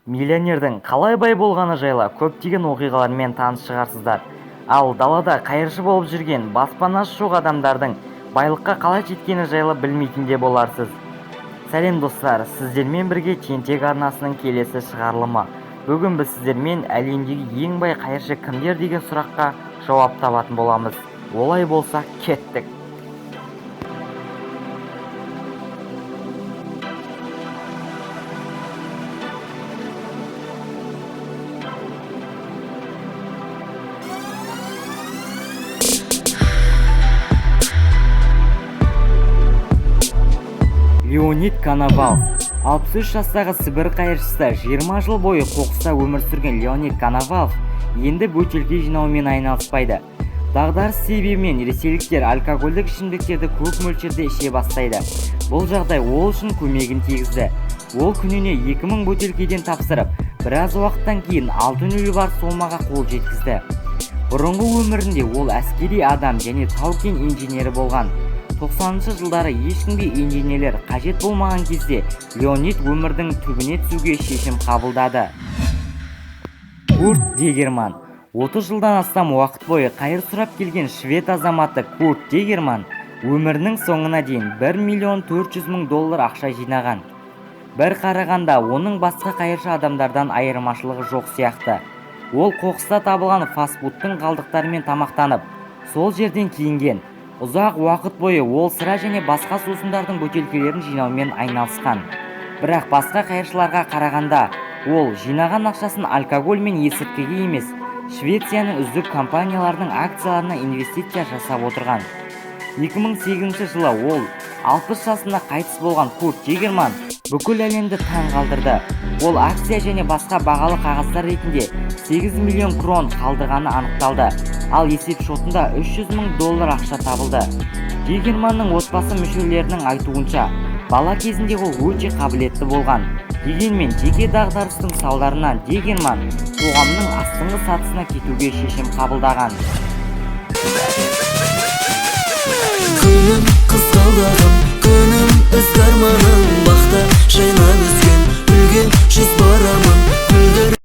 Миллионердің қалай бай болғаны жайлы көптеген оқиғалармен таныс шығарсыздар. Ал далада қайыршы болып жүрген баспанасы жоқ адамдардың байлыққа қалай жеткені жайлы білмейтін де боларсыз. Сәлем достар, сіздермен бірге Тентек арнасының келесі шығарылымы. Бүгін біз сіздермен әлемдегі ең бай қайыршы кімдер деген сұраққа жауап табатын боламыз. Олай болса, кеттік. Леонид Коновалов. 63 жастағы Сібір қайыршысы 20 жыл бойы қоқыста өмір сүрген Леонид Коновалов енді бөтелке жинаумен айналыспайды. Дағдарыс себебімен ресейліктер алкогольдік ішімдіктерді көп мөлшерде іше бастайды. Бұл жағдай ол үшін көмегін тигізді. Ол күніне 2000 бөтелкеден тапсырып, біраз уақыттан кейін алтын үлі бар сомаға қол жеткізді. Бұрынғы өмірінде ол әскери адам және тау-кен инженері болған. 90-шы жылдары ешкімге инженерлер қажет болмаған кезде Леонид өмірдің түбіне түсуге шешім қабылдады. Курт Дегерман. 30 жылдан астам уақыт бойы қайыр сұрап келген швед азаматы Курт Дегерман өмірінің соңына дейін $1,400,000 ақша жинаған. Бір қарағанда оның басқа қайыршы адамдардан айырмашылығы жоқ сияқты. Ол қоқыста табылған фастфудтың қалдықтарымен тамақтанып, сол жерден киінген. Ұзақ уақыт бойы ол сыра және басқа сусындардың бөтелкелерін жинаумен айналысқан. Бірақ басқа қайыршыларға қарағанда ол жинаған ақшасын алкоголь мен есірткіге емес, Швецияның үздік компанияларының акцияларына инвестиция жасап отырған. 2008 жылы ол 60 жасында қайтыс болған Курт Дегерман бүкіл әлемді таң қалдырды. Ол акция және басқа бағалы қағаздар ретінде 8 миллион крон қалдырғаны анықталды. Ал есеп шотында $300,000 ақша табылды. Дегерманның отбасы мүшелерінің айтуынша, бала кезінде ол өте қабілетті болған. Дегенмен жеке дағдарыстың салдарынан Дегерман қоғамның астыңғы сатысына кетуге шешім қабылдаған. Күнім қызғалдағым, күнім ізгі арманым, бақта жайнап өскен, гүлге жүз барамын.